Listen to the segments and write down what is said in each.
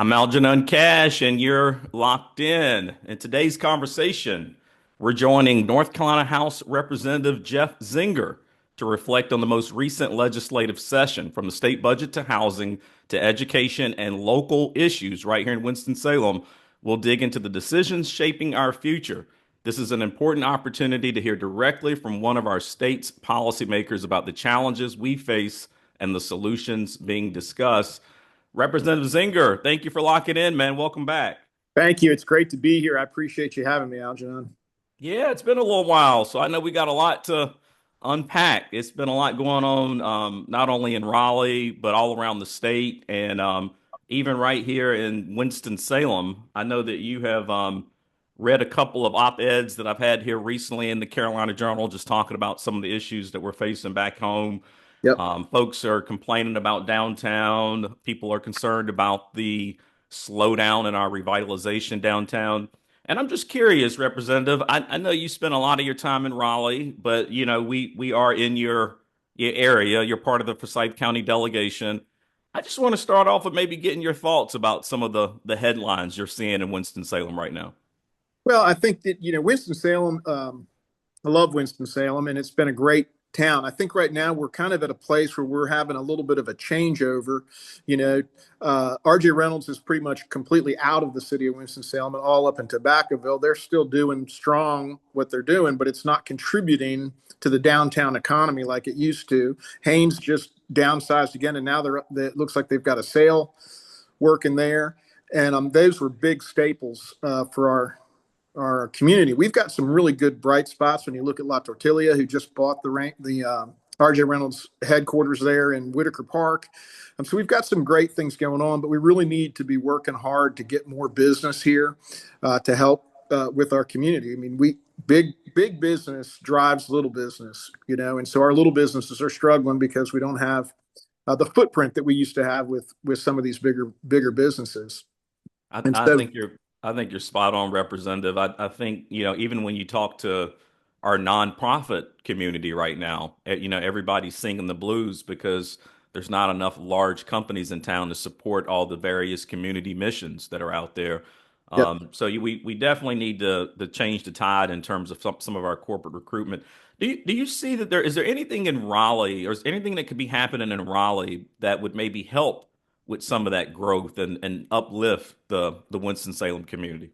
I'm Algenon Cash, and you're locked in. In today's conversation, we're joining North Carolina House Representative Jeff Zenger to reflect on the most recent legislative session, from the state budget to housing to education and local issues right here in Winston-Salem. We'll dig into the decisions shaping our future. This is an important opportunity to hear directly from one of our state's policymakers about the challenges we face and the solutions being discussed. Representative Zinger, thank you for locking in, man. Welcome back. Thank you. It's great to be here. I appreciate you having me, Algenon. Yeah, it's been a little while, so I know we got a lot to unpack. It's been a lot going on, not only in Raleigh, but all around the state, and even right here in Winston-Salem. I know that you have read a couple of op-eds that I've had here recently in the Carolina Journal, just talking about some of the issues that we're facing back home. Yep. Folks are complaining about downtown. People are concerned about the slowdown in our revitalization downtown. And I'm just curious, Representative. I know you spent a lot of your time in Raleigh, but we are in your area. You're part of the Forsyth County delegation. I just want to start off with maybe getting your thoughts about some of the headlines you're seeing in Winston-Salem right now. Well, I think that, Winston-Salem, I love Winston-Salem, and it's been a great town. I think right now we're kind of at a place where we're having a little bit of a changeover. RJ Reynolds is pretty much completely out of the city of Winston-Salem and all up in Tobaccoville. They're still doing strong what they're doing, but it's not contributing to the downtown economy like it used to. Haynes just downsized again, and now it looks like they've got a sale working there. And those were big staples for our community. We've got some really good bright spots when you look at La Tortilla, who just bought the RJ Reynolds headquarters there in Whitaker Park. So we've got some great things going on, but we really need to be working hard to get more business here to help with our community. I mean, big business drives little business, and so our little businesses are struggling because we don't have the footprint that we used to have with some of these bigger businesses. And I so, think you're spot on, Representative. I think, even when you talk to our nonprofit community right now, everybody's singing the blues because there's not enough large companies in town to support all the various community missions that are out there. yep. We definitely need to change the tide in terms of some of our corporate recruitment. Do you see that is there anything in Raleigh, or is there anything that could be happening in Raleigh that would maybe help with some of that growth and uplift the Winston-Salem community?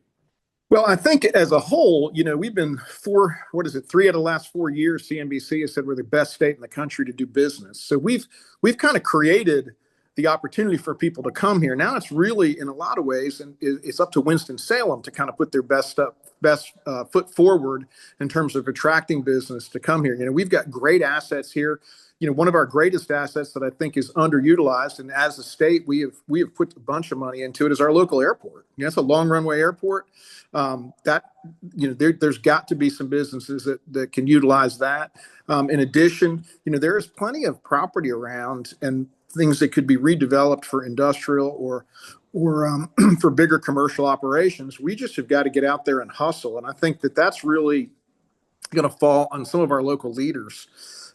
Well, I think as a whole, we've been three out of the last 4 years, CNBC has said we're the best state in the country to do business. So we've kind of created the opportunity for people to come here. Now it's really, in a lot of ways, and it's up to Winston-Salem to kind of put their best foot forward in terms of attracting business to come here. We've got great assets here. One of our greatest assets that I think is underutilized, and as a state, we have put a bunch of money into it, is our local airport. It's a long runway airport. There's got to be some businesses that can utilize that. In addition, there is plenty of property around and things that could be redeveloped for industrial or for bigger commercial operations. We just have got to get out there and hustle, and I think that that's really going to fall on some of our local leaders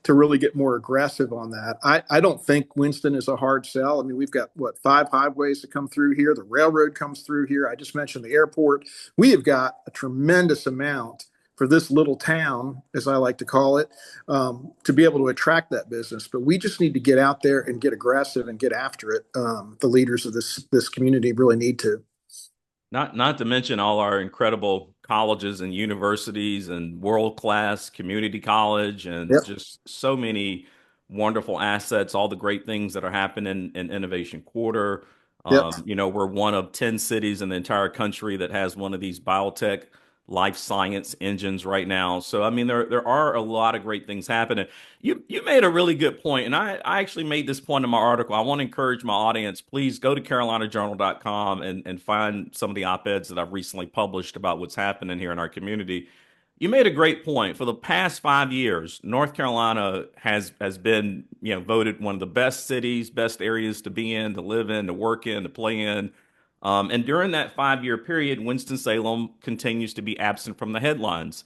to really get more aggressive on that. I don't think Winston is a hard sell. I mean, we've got 5 highways that come through here. The railroad comes through here. I just mentioned the airport. We have got a tremendous amount for this little town, as I like to call it, to be able to attract that business. But we just need to get out there and get aggressive and get after it. The leaders of this community really need to. Not to mention all our incredible colleges and universities and world-class community college and Yep. just so many wonderful assets, all the great things that are happening in Innovation Quarter. Yep. We're one of 10 cities in the entire country that has one of these biotech life science engines right now. So, I mean, there are a lot of great things happening. You made a really good point, and I actually made this point in my article. I want to encourage my audience, please go to carolinajournal.com and find some of the op-eds that I've recently published about what's happening here in our community. You made a great point. For the past 5 years, North Carolina has been, voted one of the best cities, best areas to be in, to live in, to work in, to play in. And during that 5 year period, Winston-Salem continues to be absent from the headlines.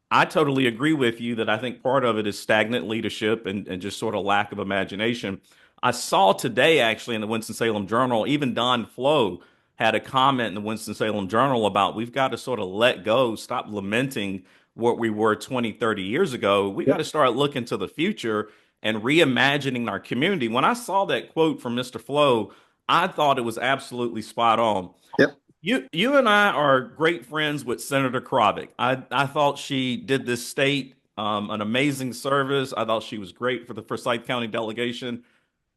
I totally agree with you that I think part of it is stagnant leadership and just sort of lack of imagination. I saw today, actually, in the Winston-Salem Journal, even Don Flo had a comment in the Winston-Salem Journal about we've got to sort of let go, stop lamenting what we were 20, 30 years ago. We got Yep. to start looking to the future and reimagining our community. When I saw that quote from Mr. Flo, I thought it was absolutely spot on. Yep. You and I are great friends with Senator Kravick. I thought she did this state an amazing service. I thought she was great for the Forsyth County delegation.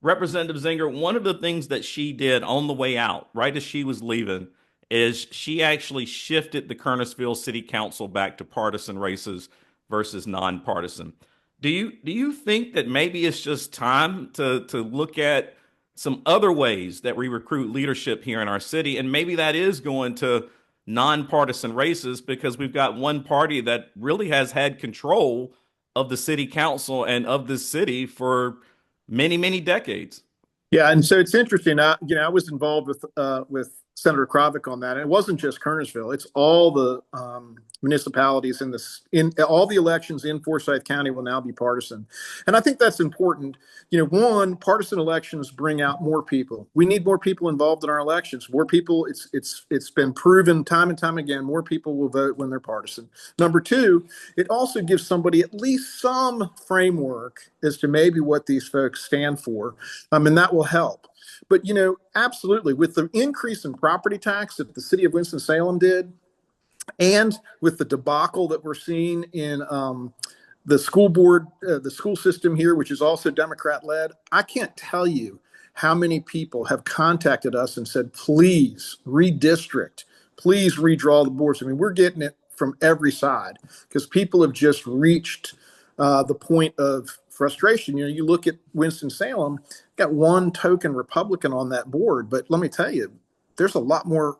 Representative Zinger, one of the things that she did on the way out, right as she was leaving, is she actually shifted the Kernersville City Council back to partisan races versus nonpartisan. Do you think that maybe it's just time to look at some other ways that we recruit leadership here in our city, and maybe that is going to nonpartisan races because we've got one party that really has had control of the city council and of this city for many, many decades. Yeah, and so it's interesting. I was involved with Senator Kravick on that. And it wasn't just Kernersville; it's all the municipalities in all the elections in Forsyth County will now be partisan, and I think that's important. One, partisan elections bring out more people. We need more people involved in our elections. More people. It's been proven time and time again. More people will vote when they're partisan. Number two, it also gives somebody at least some framework as to maybe what these folks stand for, and that will help. But absolutely, with the increase in property tax that the city of Winston-Salem did, and with the debacle that we're seeing in the school board, the school system here, which is also Democrat-led, I can't tell you how many people have contacted us and said, please redistrict, please redraw the boards. I mean, we're getting it from every side because people have just reached the point of frustration. You look at Winston-Salem, got one token Republican on that board, but let me tell you, there's a lot more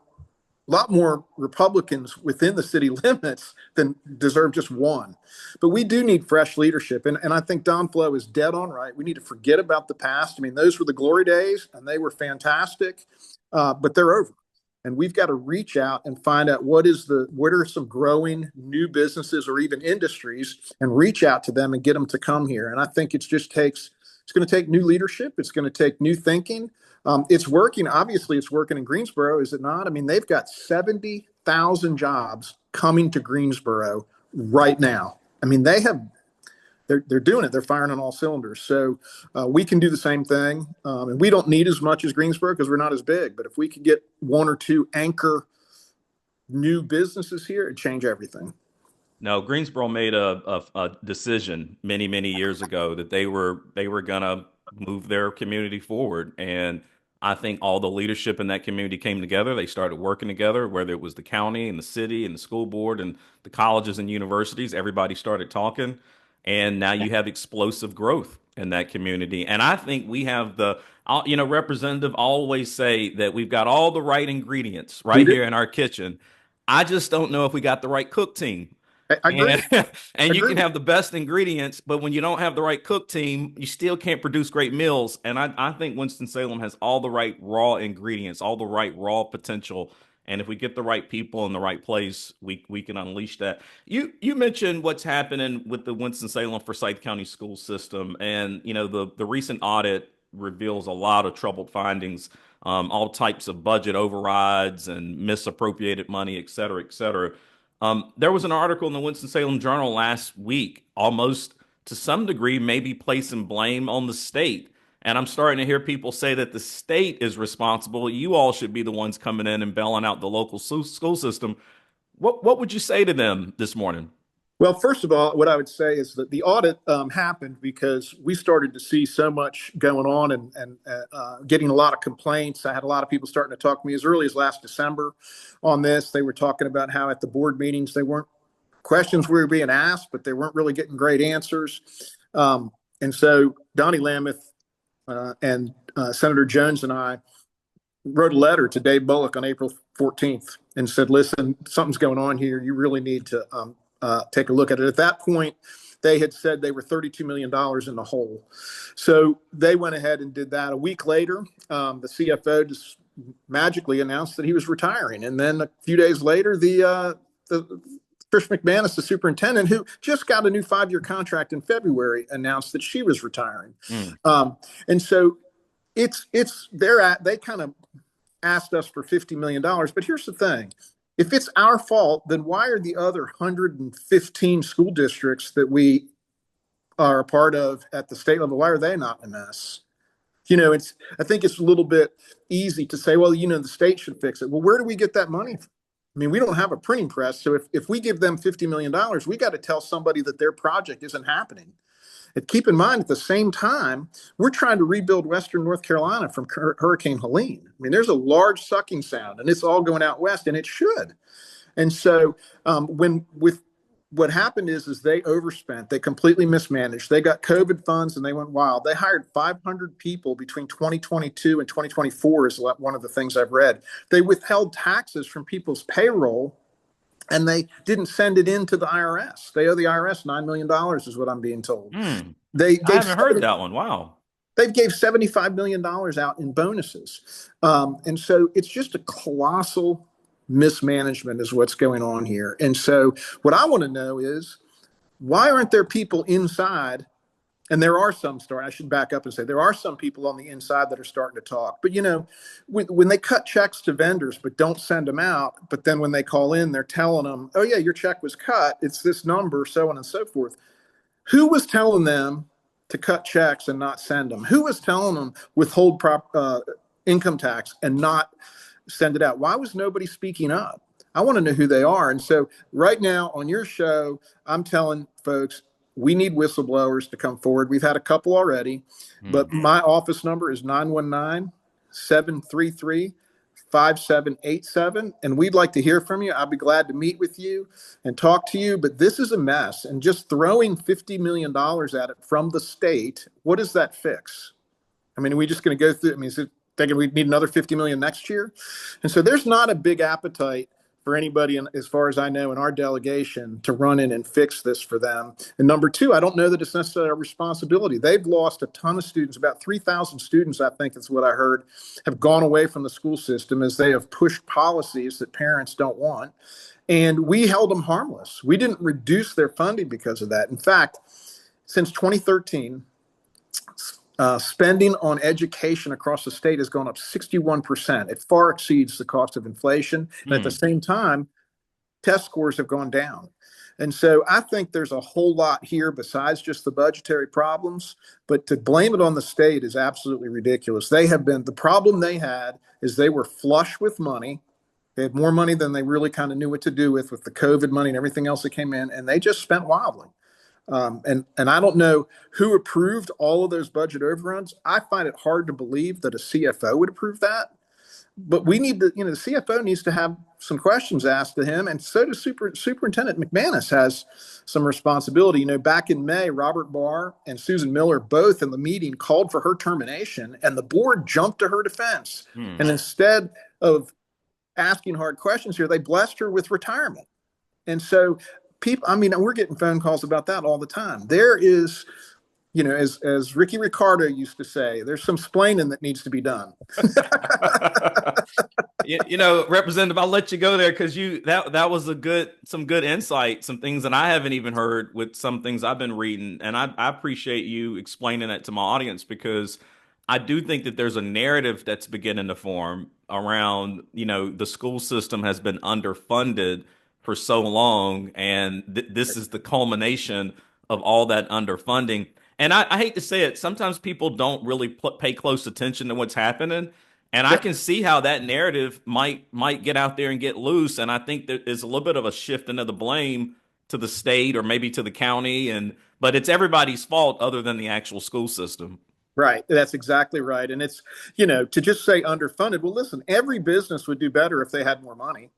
Republicans within the city limits than deserve just one. But we do need fresh leadership. And I think Don Flo is dead on right. We need to forget about the past. I mean, those were the glory days and they were fantastic, but they're over. And we've got to reach out and find out what are some growing new businesses or even industries and reach out to them and get them to come here. And I think it's going to take new leadership. It's going to take new thinking. It's working. Obviously, it's working in Greensboro, is it not? I mean, they've got 70,000 jobs coming to Greensboro right now. I mean, they're doing it. They're firing on all cylinders. So we can do the same thing. And we don't need as much as Greensboro because we're not as big. But if we could get one or two anchor new businesses here, it'd change everything. No, Greensboro made a decision many, many years ago that they were gonna move their community forward. And I think all the leadership in that community came together. They started working together, whether it was the county and the city and the school board and the colleges and universities, everybody started talking. And now you have explosive growth in that community. And I think we have Representative always say that we've got all the right ingredients We right do. here in our kitchen. I just don't know if we got the right cook team. I And agree. and you can Agree. have the best ingredients, but when you don't have the right cook team, you still can't produce great meals. And I think Winston-Salem has all the right raw ingredients, all the right raw potential. And if we get the right people in the right place, we can unleash that. You mentioned what's happening with the Winston-Salem Forsyth County school system, and the recent audit reveals a lot of troubled findings, all types of budget overrides and misappropriated money, et cetera, et cetera. There was an article in the Winston-Salem Journal last week, almost to some degree, maybe placing blame on the state. And I'm starting to hear people say that the state is responsible. You all should be the ones coming in and bailing out the local school system. What would you say to them this morning? Well, first of all, what I would say is that the audit happened because we started to see so much going on and getting a lot of complaints. I had a lot of people starting to talk to me as early as last December on this. They were talking about how at the board meetings they weren't questions were being asked, but they weren't really getting great answers. And so Donnie Lameth and Senator Jones and I wrote a letter to Dave Bullock on April 14th and said, listen, something's going on here. You really need to take a look at it. At that point, they had said they were $32 million in the hole. So they went ahead and did that. A week later, the CFO just magically announced that he was retiring. And then a few days later, the Trish McManus, the superintendent, who just got a new 5-year contract in February, announced that she was retiring. Mm. And so they kind of asked us for $50 million. But here's the thing. If it's our fault, then why are the other 115 school districts that we are a part of at the state level, why are they not in a mess? It's I think it's a little bit easy to say, well, the state should fix it. Well, where do we get that money from? I mean, we don't have a printing press. So if we give them $50 million, we got to tell somebody that their project isn't happening. And keep in mind, at the same time, we're trying to rebuild Western North Carolina from Hurricane Helene. I mean, there's a large sucking sound, and it's all going out west, and it should. And so, when with what happened is they overspent, they completely mismanaged. They got COVID funds and they went wild. They hired 500 people between 2022 and 2024 is one of the things I've read. They withheld taxes from people's payroll and they didn't send it in to the IRS. They owe the IRS $9 million is what I'm being told. Hmm. They I gave haven't heard that one. Wow. they gave $75 million out in bonuses. And so it's just a colossal mismanagement is what's going on here. And so what I want to know is why aren't there people inside? And there are some I should back up and say there are some people on the inside that are starting to talk. But when they cut checks to vendors but don't send them out, but then when they call in, they're telling them, oh yeah, your check was cut. It's this number, so on and so forth. Who was telling them to cut checks and not send them? Who was telling them withhold income tax and not send it out? Why was nobody speaking up? I want to know who they are. And so right now on your show, I'm telling folks, we need whistleblowers to come forward. We've had a couple already, but my office number is 919-733-5787. And we'd like to hear from you. I'll be glad to meet with you and talk to you, but this is a mess. And just throwing $50 million at it from the state, what does that fix? I mean, are we just going to go through? I mean, is it thinking we need another 50 million next year? And so there's not a big appetite for anybody, as far as I know, in our delegation to run in and fix this for them. And number two, I don't know that it's necessarily a responsibility. They've lost a ton of students. About 3,000 students, I think is what I heard, have gone away from the school system as they have pushed policies that parents don't want. And we held them harmless. We didn't reduce their funding because of that. In fact, since 2013, spending on education across the state has gone up 61%. It far exceeds the cost of inflation. And at the same time, test scores have gone down. And so I think there's a whole lot here besides just the budgetary problems, but to blame it on the state is absolutely ridiculous. The problem they had is they were flush with money. They had more money than they really kind of knew what to do with the COVID money and everything else that came in, and they just spent wildly. And I don't know who approved all of those budget overruns. I find it hard to believe that a CFO would approve that. But we need to, the CFO needs to have some questions asked to him, and so does Superintendent McManus has some responsibility. Back in May, Robert Barr and Susan Miller both in the meeting called for her termination, and the board jumped to her defense. And instead of asking hard questions here, they blessed her with retirement. And so we're getting phone calls about that all the time. There is, as Ricky Ricardo used to say, there's some splaining that needs to be done. Representative, I'll let you go there because that was some good insight, some things that I haven't even heard with some things I've been reading. And I appreciate you explaining that to my audience because I do think that there's a narrative that's beginning to form around, the school system has been underfunded for so long, and this is the culmination of all that underfunding. And I hate to say it, sometimes people don't really pay close attention to what's happening, and I can see how that narrative might get out there and get loose. And I think there is a little bit of a shift into the blame to the state or maybe to the county, but it's everybody's fault other than the actual school system. Right. That's exactly right. And it's, to just say underfunded. Well, listen, every business would do better if they had more money.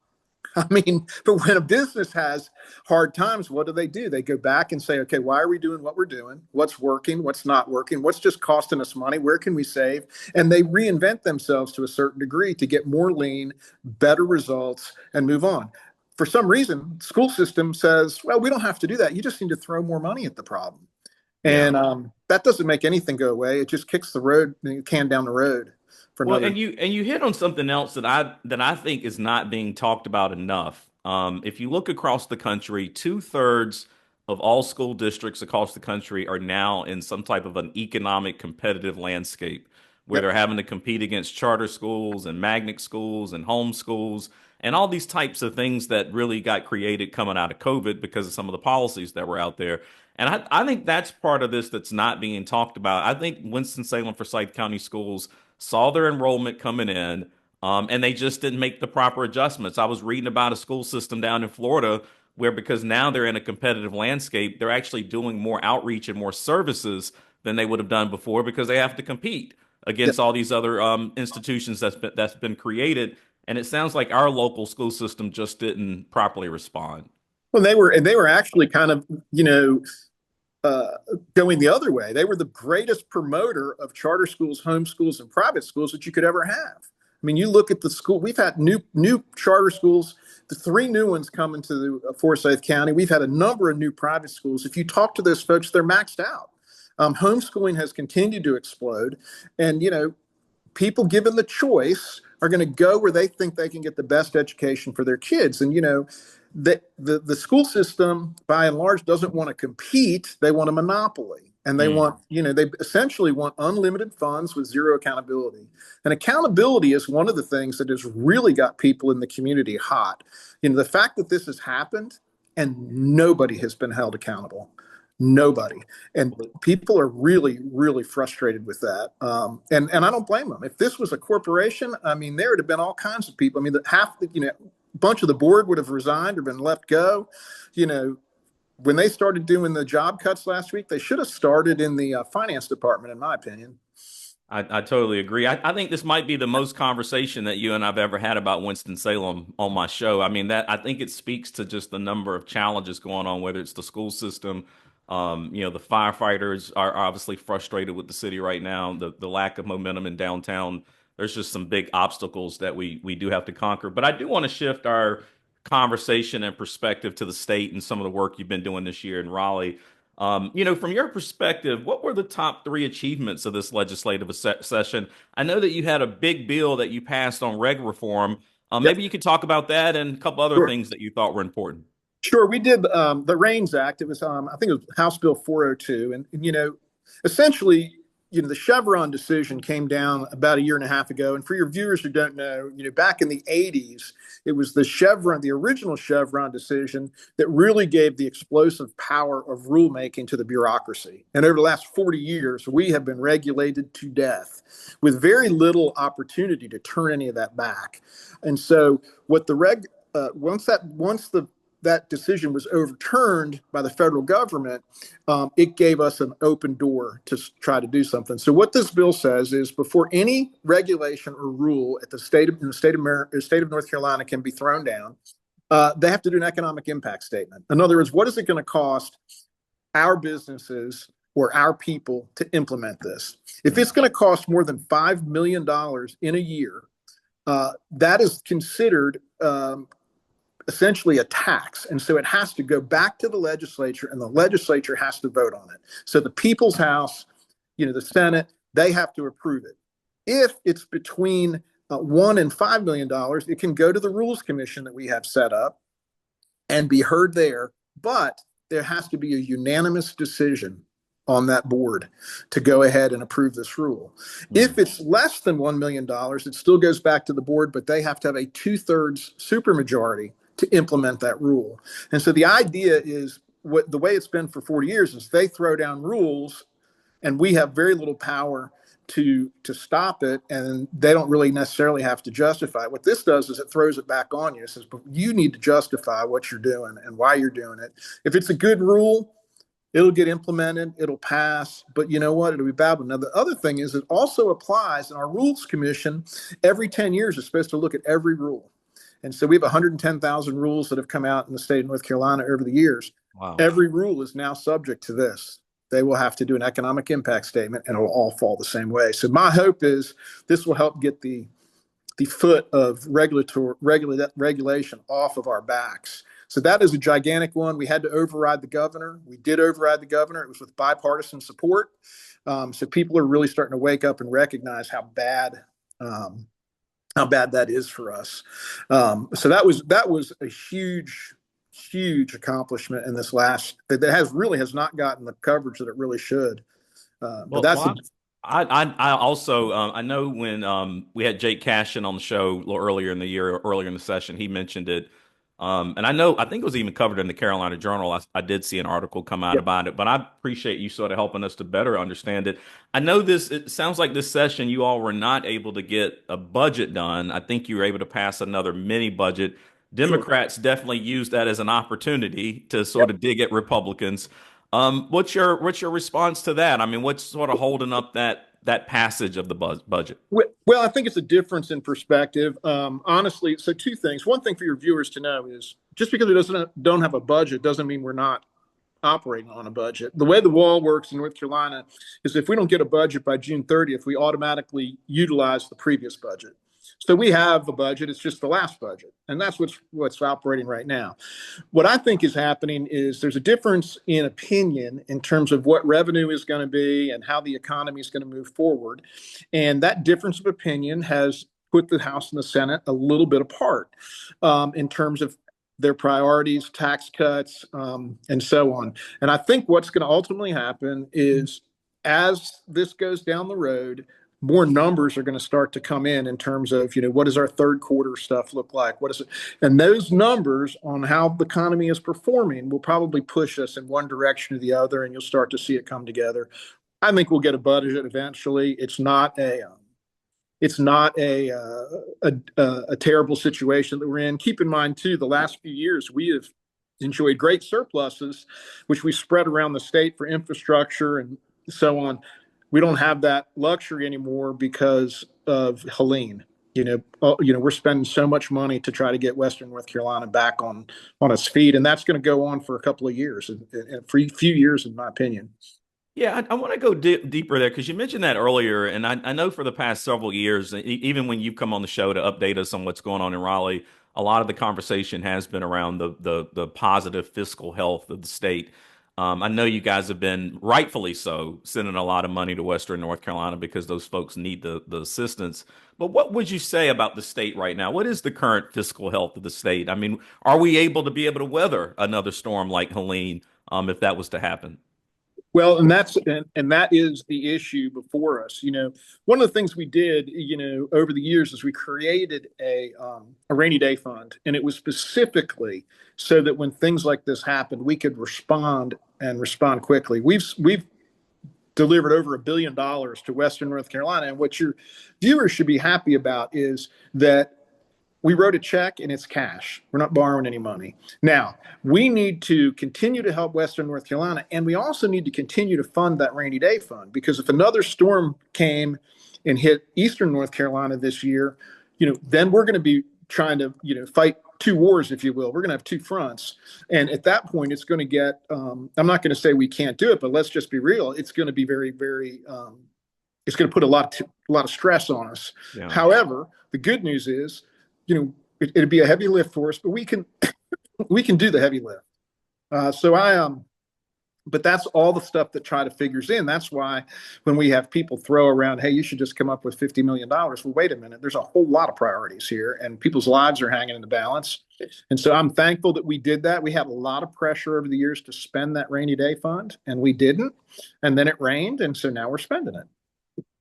I mean, but when a business has hard times, what do? They go back and say, okay, why are we doing what we're doing? What's working? What's not working? What's just costing us money? Where can we save? And they reinvent themselves to a certain degree to get more lean, better results, and move on. For some reason, the school system says, well, we don't have to do that. You just need to throw more money at the problem. And that doesn't make anything go away. It just kicks the can down the road. Well, and you hit on something else that I think is not being talked about enough. If you look across the country, 2/3 of all school districts across the country are now in some type of an economic competitive landscape where Yep. they're having to compete against charter schools and magnet schools and home schools and all these types of things that really got created coming out of COVID because of some of the policies that were out there. And I think that's part of this that's not being talked about. I think Winston-Salem Forsyth County Schools saw their enrollment coming in, and they just didn't make the proper adjustments. I was reading about a school system down in Florida where, because now they're in a competitive landscape, they're actually doing more outreach and more services than they would have done before because they have to compete against all these other institutions that's been created. And it sounds like our local school system just didn't properly respond. Well, they were actually kind of, uh, going the other way. They were the greatest promoter of charter schools, homeschools, and private schools that you could ever have. I mean, you look at the school. We've had new charter schools. The three new ones coming to the Forsyth County. We've had a number of new private schools. If you talk to those folks, they're maxed out. Homeschooling has continued to explode, and people given the choice are going to go where they think they can get the best education for their kids. And the school system by and large doesn't want to compete. They want a monopoly, and they Mm. want they essentially want unlimited funds with zero accountability. And accountability is one of the things that has really got people in the community hot. The fact that this has happened and nobody has been held accountable. Nobody. And people are really, really frustrated with that. And I don't blame them. If this was a corporation, I mean, there would have been all kinds of people. I mean, bunch of the board would have resigned or been let go. When they started doing the job cuts last week, they should have started in the finance department, in my opinion. I totally agree. I think this might be the most conversation that you and I've ever had about Winston-Salem on my show. I mean, that I think it speaks to just the number of challenges going on, whether it's the school system. The firefighters are obviously frustrated with the city right now, the lack of momentum in downtown. There's just some big obstacles that we do have to conquer. But I do want to shift our conversation and perspective to the state and some of the work you've been doing this year in Raleigh. From your perspective, what were the top three achievements of this legislative session? I know that you had a big bill that you passed on reg reform. Yep. Maybe you could talk about that and a couple other Sure. things that you thought were important. Sure, we did the REINS Act. It was, I think, it was House Bill 402, and essentially, the Chevron decision came down about a year and a half ago. And for your viewers who don't know, back in the '80s, it was the original Chevron decision that really gave the explosive power of rulemaking to the bureaucracy. And over the last 40 years, we have been regulated to death with very little opportunity to turn any of that back. And so, what the reg once that decision was overturned by the federal government, it gave us an open door to try to do something. So what this bill says is, before any regulation or rule in the state of North Carolina can be thrown down, they have to do an economic impact statement. In other words, what is it going to cost our businesses or our people to implement this? If it's going to cost more than $5 million in a year, that is considered essentially a tax. And so it has to go back to the legislature, and the legislature has to vote on it. So the people's house, the Senate, they have to approve it. If it's between $1 and $5 million, it can go to the Rules Commission that we have set up and be heard there. But there has to be a unanimous decision on that board to go ahead and approve this rule. If it's less than $1 million, it still goes back to the board, but they have to have a 2/3 supermajority to implement that rule. And so the idea is, the way it's been for 40 years is they throw down rules and we have very little power to stop it, and they don't really necessarily have to justify it. What this does is it throws it back on you. It says, but you need to justify what you're doing and why you're doing it. If it's a good rule, it'll get implemented, it'll pass, but you know what? It'll be bad. Now, the other thing is, it also applies in our Rules Commission. Every 10 years is supposed to look at every rule. And so we have 110,000 rules that have come out in the state of North Carolina over the years. Wow. Every rule is now subject to this. They will have to do an economic impact statement, and it'll all fall the same way. So my hope is this will help get the foot of regulation off of our backs. So that is a gigantic one. We had to override the governor. We did override the governor. It was with bipartisan support. So people are really starting to wake up and recognize how bad that is for us. So that was a huge accomplishment in this last, that has not gotten the coverage that it really should. But Well, that's well, I also I know when we had Jake Cashin on the show a little earlier in the year, earlier in the session, he mentioned it. And I think it was even covered in the Carolina Journal. I did see an article come out Yeah, about it, but I appreciate you sort of helping us to better understand it. I know it sounds like this session you all were not able to get a budget done. I think you were able to pass another mini budget. sure. Democrats definitely used that as an opportunity to sort Yep. of dig at Republicans. What's your response to that? I mean, what's sort of holding up that passage of the budget? Well, I think it's a difference in perspective. Honestly, so two things. One thing for your viewers to know is just because it doesn't don't have a budget doesn't mean we're not operating on a budget. The way the wall works in North Carolina is if we don't get a budget by June 30th, we automatically utilize the previous budget. So we have a budget. It's just the last budget, and that's what's operating right now. What I think is happening is there's a difference in opinion in terms of what revenue is going to be and how the economy is going to move forward, and that difference of opinion has put the House and the Senate a little bit apart in terms of their priorities, tax cuts, and so on. And I think what's going to ultimately happen is as this goes down the road, more numbers are going to start to come in terms of, what does our third quarter stuff look like? What is it? And those numbers on how the economy is performing will probably push us in one direction or the other, and you'll start to see it come together. I think we'll get a budget eventually. It's not a terrible situation that we're in. Keep in mind, too, the last few years we have enjoyed great surpluses, which we spread around the state for infrastructure and so on. We don't have that luxury anymore because of Helene. We're spending so much money to try to get Western North Carolina back on its feet, and that's going to go on for a couple of years, for a few years, in my opinion. Yeah, I want to go deeper there because you mentioned that earlier, and I know for the past several years, even when you've come on the show to update us on what's going on in Raleigh, a lot of the conversation has been around the positive fiscal health of the state. I know you guys have been rightfully so sending a lot of money to Western North Carolina because those folks need the assistance. But what would you say about the state right now? What is the current fiscal health of the state? I mean, are we able to weather another storm like Helene, if that was to happen? Well, and that is the issue before us. One of the things we did, over the years is we created a rainy day fund, and it was specifically so that when things like this happened, we could respond quickly. We've delivered over $1 billion to Western North Carolina, and what your viewers should be happy about is that we wrote a check and it's cash. We're not borrowing any money. Now, we need to continue to help Western North Carolina, and we also need to continue to fund that rainy day fund because if another storm came and hit Eastern North Carolina this year, then we're going to be trying to, fight two wars, if you will. We're going to have two fronts. And at that point, it's going to get, I'm not going to say we can't do it, but let's just be real. It's going to be very, very, it's going to put a lot of stress on us. Yeah. However, the good news is, it'd be a heavy lift for us, but we can do the heavy lift. But that's all the stuff that try to figures in. That's why when we have people throw around, hey, you should just come up with $50 million. Well, wait a minute. There's a whole lot of priorities here, and people's lives are hanging in the balance. And so I'm thankful that we did that. We had a lot of pressure over the years to spend that rainy day fund, and we didn't. And then it rained, and so now we're spending it.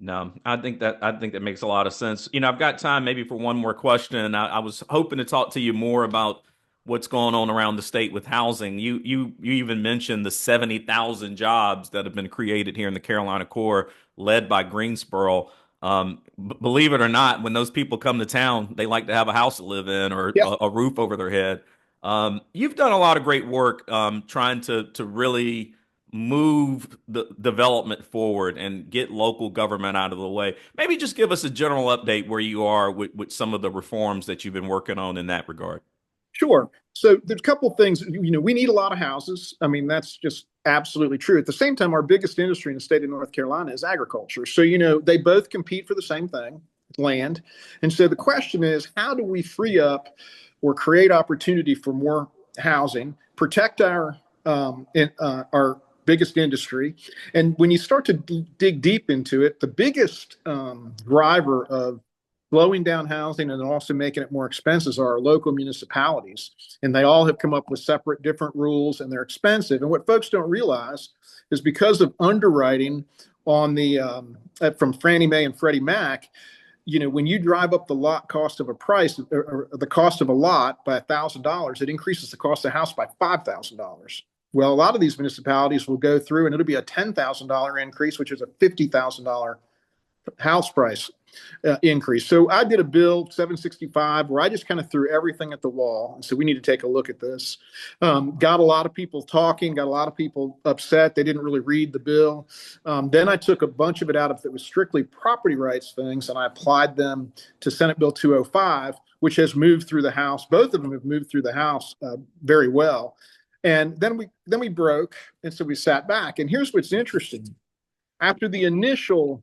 No, I think that makes a lot of sense. I've got time maybe for one more question. I was hoping to talk to you more about what's going on around the state with housing. You even mentioned the 70,000 jobs that have been created here in the Carolina core, led by Greensboro. Believe it or not, when those people come to town, they like to have a house to live in or Yeah, a roof over their head. You've done a lot of great work trying to really move the development forward and get local government out of the way. Maybe just give us a general update where you are with some of the reforms that you've been working on in that regard. sure. So there's a couple of things. We need a lot of houses. I mean, that's just absolutely true. At the same time, our biggest industry in the state of North Carolina is agriculture. So, they both compete for the same thing, land. And so the question is, how do we free up or create opportunity for more housing, protect our biggest industry? And when you start to dig deep into it, the biggest driver of slowing down housing and also making it more expensive are our local municipalities. And they all have come up with separate different rules and they're expensive. And what folks don't realize is because of underwriting on the from Fannie Mae and Freddie Mac, when you drive up the lot cost of a price or the cost of a lot by $1,000, it increases the cost of the house by $5,000. Well, a lot of these municipalities will go through and it'll be a $10,000 increase, which is a $50,000 house price increase. So I did a bill 765 where I just kind of threw everything at the wall and said we need to take a look at this. Got a lot of people talking, got a lot of people upset. They didn't really read the bill. Then I took a bunch of it out of it was strictly property rights things and I applied them to Senate Bill 205, which has moved through the House. Both of them have moved through the House very well. And then we broke, and so we sat back. And here's what's interesting: after the initial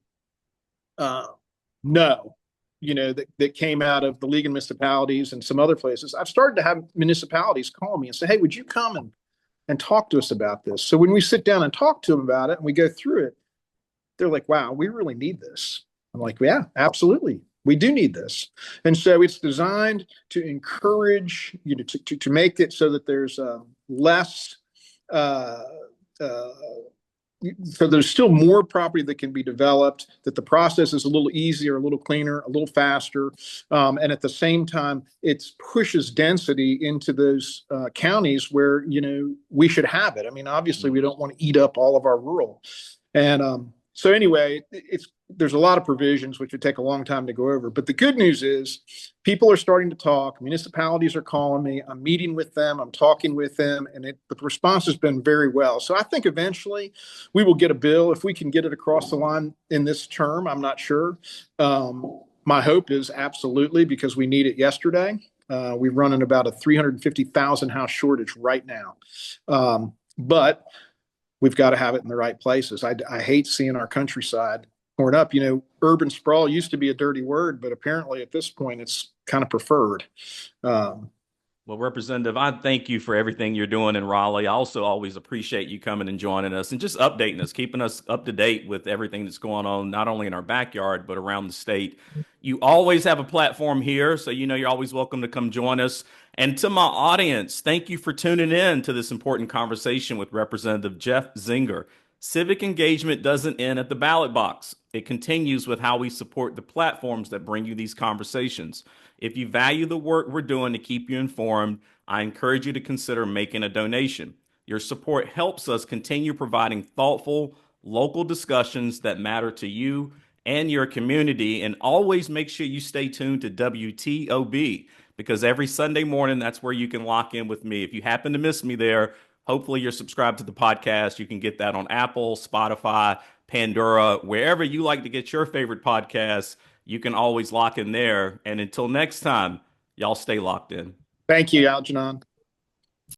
no, that came out of the League of Municipalities and some other places, I've started to have municipalities call me and say, "Hey, would you come and talk to us about this?" So when we sit down and talk to them about it and we go through it, they're like, "Wow, we really need this." I'm like, "Yeah, absolutely. We do need this." And so it's designed to encourage, to make it so that there's less, uh, uh, so there's still more property that can be developed, that the process is a little easier, a little cleaner, a little faster. And at the same time, it pushes density into those counties where, we should have it. I mean, obviously, we don't want to eat up all of our rural. And so anyway, there's a lot of provisions which would take a long time to go over. But the good news is people are starting to talk. Municipalities are calling me. I'm meeting with them. I'm talking with them. And the response has been very well. So I think eventually we will get a bill. If we can get it across the line in this term, I'm not sure. My hope is absolutely, because we need it yesterday. We're running about a 350,000 house shortage right now. But we've got to have it in the right places. I hate seeing our countryside torn up. Urban sprawl used to be a dirty word, but apparently at this point it's kind of preferred. Well, Representative, I thank you for everything you're doing in Raleigh. I also always appreciate you coming and joining us and just updating us, keeping us up to date with everything that's going on, not only in our backyard, but around the state. You always have a platform here, so you're always welcome to come join us. And to my audience, thank you for tuning in to this important conversation with Representative Jeff Zenger. Civic engagement doesn't end at the ballot box. It continues with how we support the platforms that bring you these conversations. If you value the work we're doing to keep you informed, I encourage you to consider making a donation. Your support helps us continue providing thoughtful, local discussions that matter to you and your community. And always make sure you stay tuned to WTOB, because every Sunday morning, that's where you can lock in with me. If you happen to miss me there, hopefully you're subscribed to the podcast. You can get that on Apple, Spotify, Pandora, wherever you like to get your favorite podcasts. You can always lock in there. And until next time, y'all stay locked in. Thank you, Algenon.